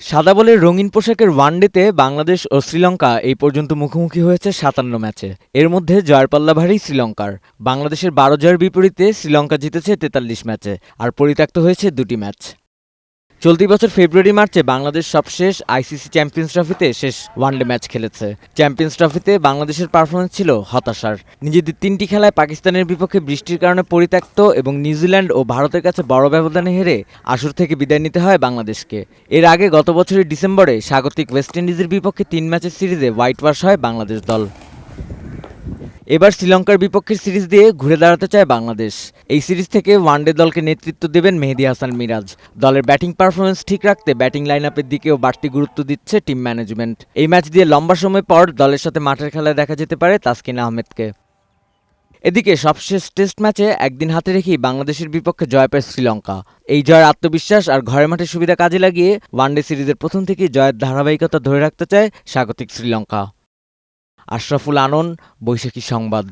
সাদা বলের রঙিন পোশাকের ওয়ানডেতে বাংলাদেশ ও শ্রীলঙ্কা এই পর্যন্ত মুখোমুখি হয়েছে ৫৭ ম্যাচে। এর মধ্যে জয়ের পাল্লা ভারী শ্রীলঙ্কার। বাংলাদেশের ১২ জয়ের বিপরীতে শ্রীলঙ্কা জিতেছে ৪৩ ম্যাচে, আর পরিত্যক্ত হয়েছে ২টি ম্যাচ। চলতি বছর ফেব্রুয়ারি-মার্চে বাংলাদেশ সবশেষ আইসিসি চ্যাম্পিয়ন্স ট্রফিতে শেষ ওয়ানডে ম্যাচ খেলেছে। চ্যাম্পিয়ন্স ট্রফিতে বাংলাদেশের পারফরমেন্স ছিল হতাশার। নিজেদের ৩টি খেলায় পাকিস্তানের বিপক্ষে বৃষ্টির কারণে পরিত্যক্ত এবং নিউজিল্যান্ড ও ভারতের কাছে বড় ব্যবধানে হেরে আসর থেকে বিদায় নিতে হয় বাংলাদেশকে। এর আগে গত বছরের ডিসেম্বরে স্বাগতিক ওয়েস্ট ইন্ডিজের বিপক্ষে ৩ ম্যাচের সিরিজে হোয়াইট ওয়াশ হয় বাংলাদেশ দল। এবার শ্রীলঙ্কার বিপক্ষের সিরিজ দিয়ে ঘুরে দাঁড়াতে চায় বাংলাদেশ। এই সিরিজ থেকে ওয়ানডে দলকে নেতৃত্ব দেবেন মেহেদী হাসান মিরাজ। দলের ব্যাটিং পারফরমেন্স ঠিক রাখতে ব্যাটিং লাইনআপের দিকেও বাড়তি গুরুত্ব দিচ্ছে টিম ম্যানেজমেন্ট। এই ম্যাচ দিয়ে লম্বা সময় পর দলের সাথে মাঠের খেলায় দেখা যেতে পারে তাসকিন আহমেদকে। এদিকে সবশেষ টেস্ট ম্যাচে একদিন হাতে রেখেই বাংলাদেশের বিপক্ষে জয় পায় শ্রীলঙ্কা। এই জয়ের আত্মবিশ্বাস আর ঘরের মাঠের সুবিধা কাজে লাগিয়ে ওয়ানডে সিরিজের প্রথম থেকেই জয়ের ধারাবাহিকতা ধরে রাখতে চায় স্বাগতিক শ্রীলঙ্কা। আশরাফুল আনন, বৈশাখী সংবাদ।